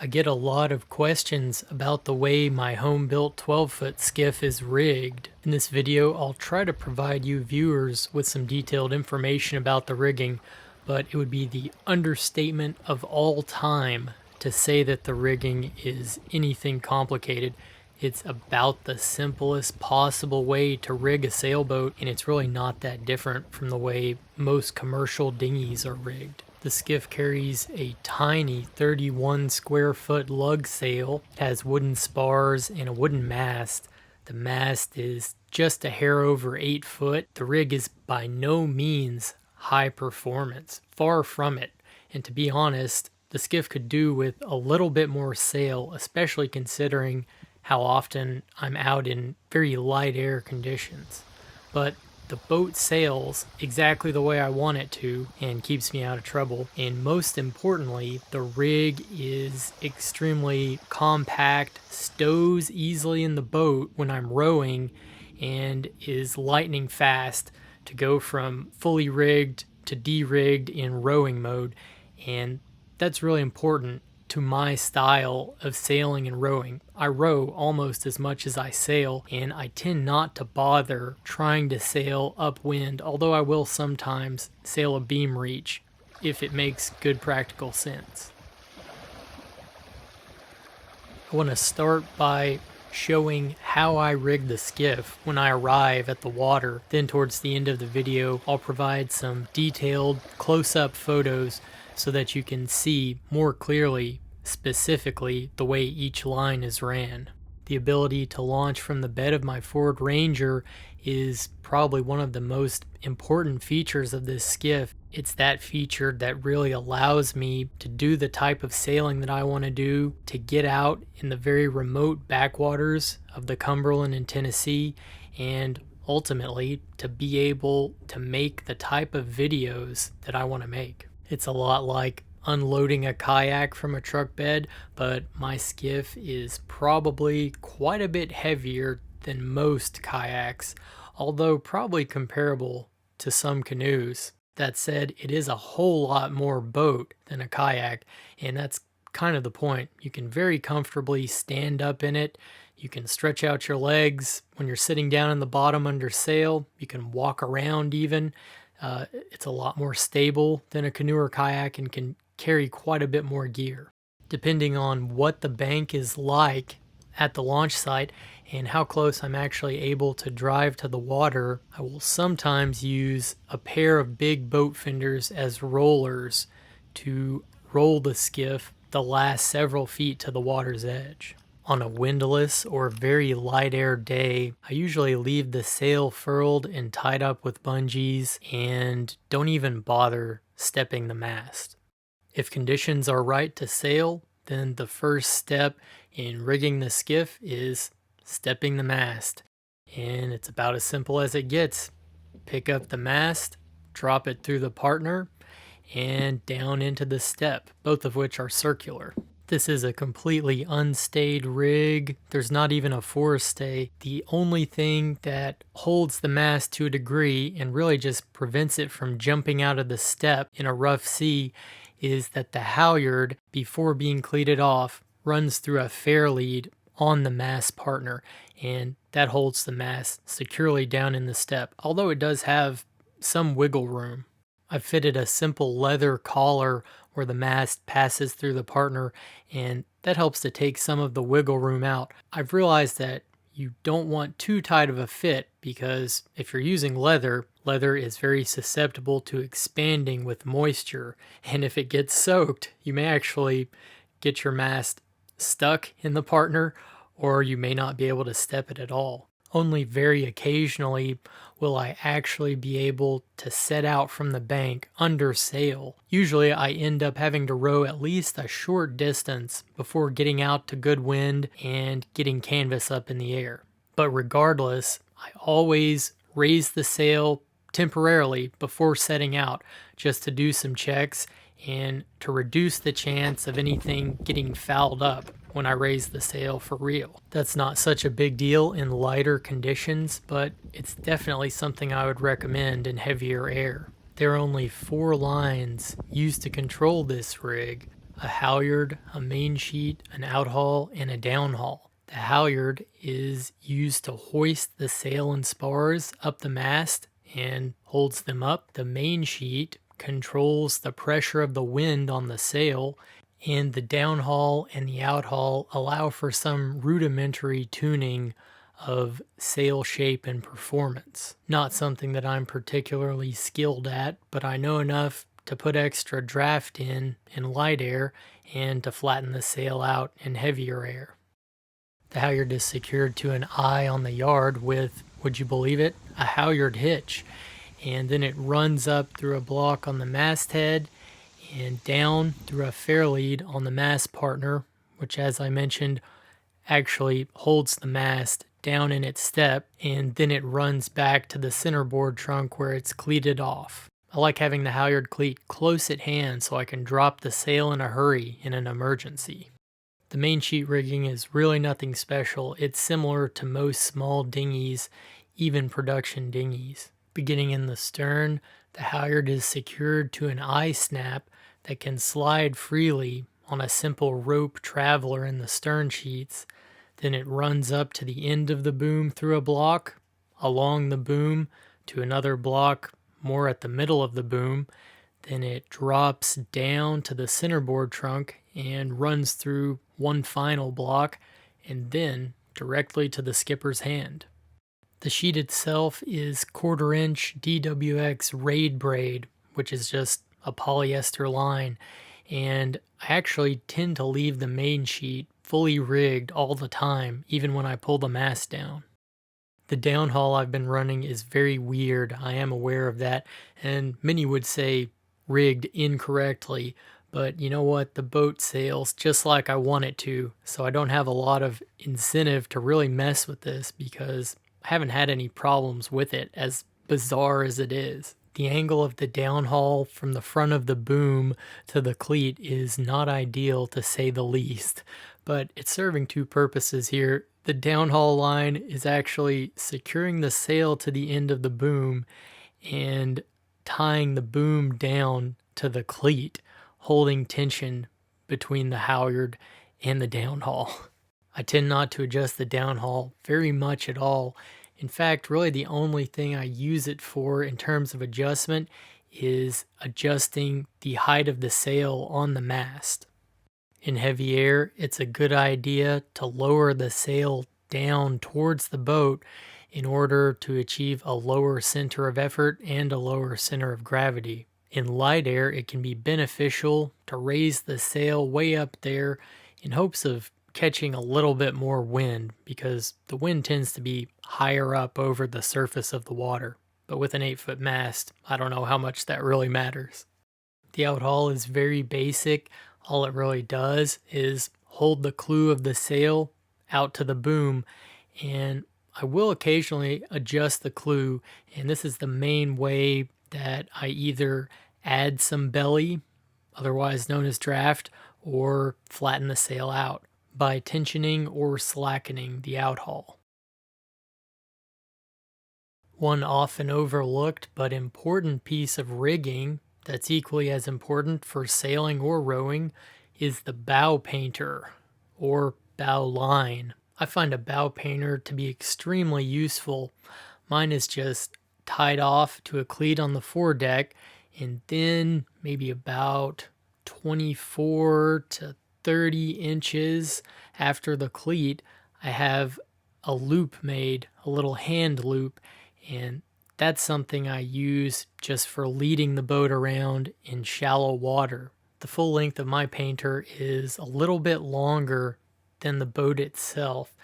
I get a lot of questions about the way my home-built 12-foot skiff is rigged. In this video, I'll try to provide you viewers with some detailed information about the rigging, but it would be the understatement of all time to say that the rigging is anything complicated. It's about the simplest possible way to rig a sailboat, and it's really not that different from the way most commercial dinghies are rigged. The skiff carries a tiny 31 square foot lug sail. It has wooden spars and a wooden mast. The mast is just a hair over 8 foot. The rig is by no means high performance, far from it. And to be honest, the skiff could do with a little bit more sail, especially considering how often I'm out in very light air conditions. But the boat sails exactly the way I want it to and keeps me out of trouble. And most importantly, the rig is extremely compact, stows easily in the boat when I'm rowing, and is lightning fast to go from fully rigged to de-rigged in rowing mode. And that's really important to my style of sailing and rowing. I row almost as much as I sail, and I tend not to bother trying to sail upwind, although I will sometimes sail a beam reach if it makes good practical sense. I want to start by showing how I rig the skiff when I arrive at the water. Then towards the end of the video, I'll provide some detailed close-up photos so that you can see more clearly, specifically, the way each line is ran. The ability to launch from the bed of my Ford Ranger is probably one of the most important features of this skiff. It's that feature that really allows me to do the type of sailing that I want to do, to get out in the very remote backwaters of the Cumberland and Tennessee, and ultimately to be able to make the type of videos that I want to make. It's a lot like unloading a kayak from a truck bed, but my skiff is probably quite a bit heavier than most kayaks, although probably comparable to some canoes. That said, it is a whole lot more boat than a kayak, and that's kind of the point. You can very comfortably stand up in it. You can stretch out your legs when you're sitting down in the bottom under sail. You can walk around even. It's a lot more stable than a canoe or kayak and can carry quite a bit more gear. Depending on what the bank is like at the launch site and how close I'm actually able to drive to the water, I will sometimes use a pair of big boat fenders as rollers to roll the skiff the last several feet to the water's edge. On a windless or very light air day, I usually leave the sail furled and tied up with bungees and don't even bother stepping the mast. If conditions are right to sail, then the first step in rigging the skiff is stepping the mast. And it's about as simple as it gets. Pick up the mast, drop it through the partner, and down into the step, both of which are circular. This is a completely unstayed rig. There's not even a forestay. The only thing that holds the mast to a degree and really just prevents it from jumping out of the step in a rough sea is that the halyard, before being cleated off, runs through a fair lead on the mast partner, and that holds the mast securely down in the step, although it does have some wiggle room. I've fitted a simple leather collar where the mast passes through the partner, and that helps to take some of the wiggle room out. I've realized that you don't want too tight of a fit because if you're using leather is very susceptible to expanding with moisture, and if it gets soaked, you may actually get your mast stuck in the partner, or you may not be able to step it at all. Only very occasionally will I actually be able to set out from the bank under sail. Usually I end up having to row at least a short distance before getting out to good wind and getting canvas up in the air. But regardless, I always raise the sail temporarily before setting out just to do some checks and to reduce the chance of anything getting fouled up when I raise the sail for real. That's not such a big deal in lighter conditions, but it's definitely something I would recommend in heavier air. There are only 4 lines used to control this rig. a halyard, a main sheet, an outhaul, and a downhaul. The halyard is used to hoist the sail and spars up the mast and holds them up. The main sheet controls the pressure of the wind on the sail, and the downhaul and the outhaul allow for some rudimentary tuning of sail shape and performance. Not something that I'm particularly skilled at, but I know enough to put extra draft in light air and to flatten the sail out in heavier air. The halyard is secured to an eye on the yard with, would you believe it, a halyard hitch. And then it runs up through a block on the masthead and down through a fairlead on the mast partner, which, as I mentioned, actually holds the mast down in its step, and then it runs back to the centerboard trunk where it's cleated off. I like having the halyard cleat close at hand so I can drop the sail in a hurry in an emergency. The main sheet rigging is really nothing special. It's similar to most small dinghies, even production dinghies. Beginning in the stern, the halyard is secured to an eye snap that can slide freely on a simple rope traveler in the stern sheets. Then it runs up to the end of the boom through a block, along the boom to another block more at the middle of the boom. Then it drops down to the centerboard trunk and runs through one final block and then directly to the skipper's hand. The sheet itself is 1/4 inch DWX raid braid, which is just a polyester line, and I actually tend to leave the main sheet fully rigged all the time, even when I pull the mast down. The downhaul I've been running is very weird, I am aware of that, and many would say rigged incorrectly, but you know what, the boat sails just like I want it to, so I don't have a lot of incentive to really mess with this because I haven't had any problems with it, as bizarre as it is. The angle of the downhaul from the front of the boom to the cleat is not ideal, to say the least, but it's serving two purposes here. The downhaul line is actually securing the sail to the end of the boom and tying the boom down to the cleat, holding tension between the halyard and the downhaul. I tend not to adjust the downhaul very much at all. In fact, really the only thing I use it for in terms of adjustment is adjusting the height of the sail on the mast. In heavy air, it's a good idea to lower the sail down towards the boat in order to achieve a lower center of effort and a lower center of gravity. In light air, it can be beneficial to raise the sail way up there in hopes of catching a little bit more wind, because the wind tends to be higher up over the surface of the water. But with an 8-foot mast, I don't know how much that really matters. The outhaul is very basic. All it really does is hold the clew of the sail out to the boom, and I will occasionally adjust the clew, and this is the main way that I either add some belly, otherwise known as draft, or flatten the sail out by tensioning or slackening the outhaul. One often overlooked but important piece of rigging that's equally as important for sailing or rowing is the bow painter, or bow line. I find a bow painter to be extremely useful. Mine is just tied off to a cleat on the foredeck, and then maybe about 24 to 30 inches after the cleat, I have a loop made, a little hand loop, and that's something I use just for leading the boat around in shallow water. The full length of my painter is a little bit longer than the boat itself,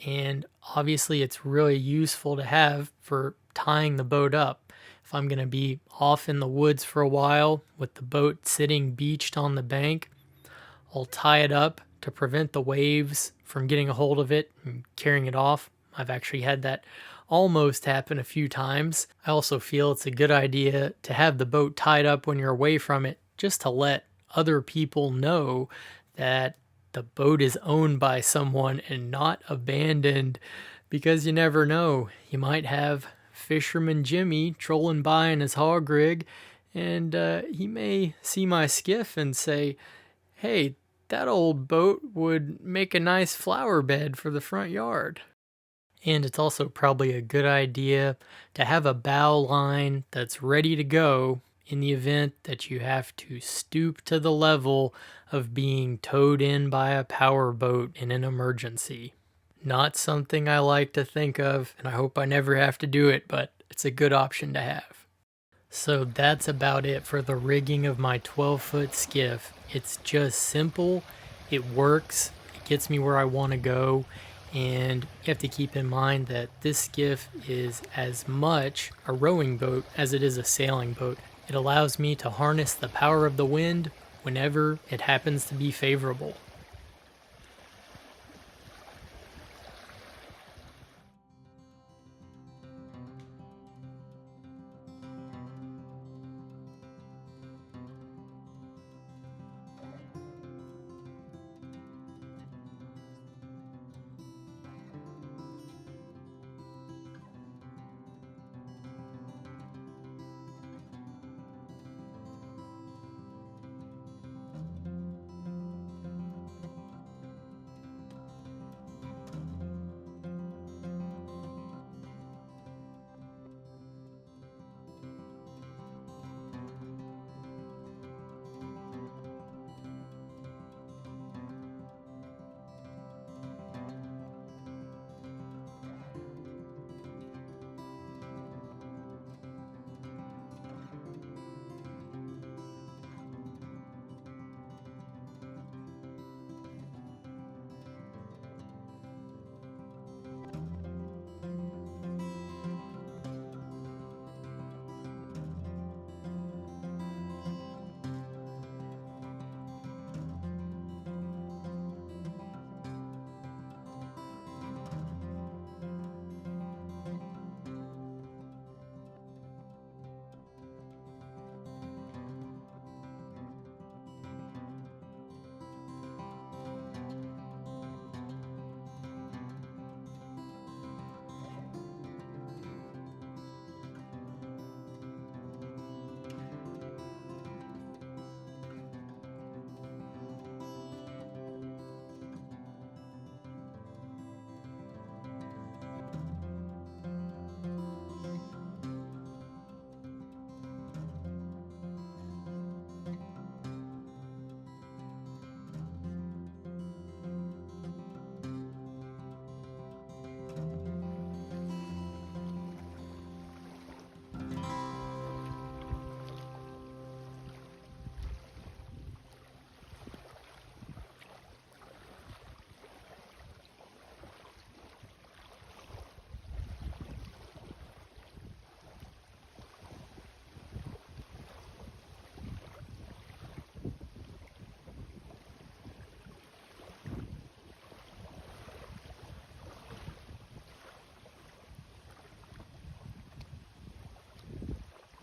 and obviously it's really useful to have for tying the boat up. If I'm going to be off in the woods for a while with the boat sitting beached on the bank, I'll tie it up to prevent the waves from getting a hold of it and carrying it off. I've actually had that almost happen a few times. I also feel it's a good idea to have the boat tied up when you're away from it, just to let other people know that the boat is owned by someone and not abandoned, because you never know. You might have Fisherman Jimmy trolling by in his hog rig, and he may see my skiff and say, Hey, that old boat would make a nice flower bed for the front yard. And it's also probably a good idea to have a bow line that's ready to go in the event that you have to stoop to the level of being towed in by a power boat in an emergency. Not something I like to think of, and I hope I never have to do it, but it's a good option to have. So that's about it for the rigging of my 12-foot skiff. It's just simple, it works, it gets me where I want to go, and you have to keep in mind that this skiff is as much a rowing boat as it is a sailing boat. It allows me to harness the power of the wind whenever it happens to be favorable.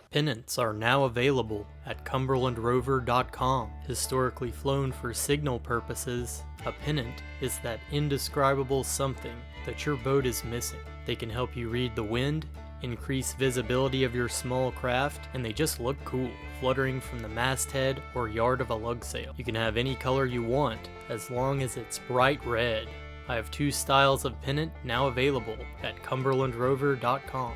Pennants are now available at cumberlandrover.com. Historically flown for signal purposes, a pennant is that indescribable something that your boat is missing. They can help you read the wind, increase visibility of your small craft, and they just look cool, fluttering from the masthead or yard of a lug sail. You can have any color you want, as long as it's bright red. I have 2 styles of pennant now available at cumberlandrover.com.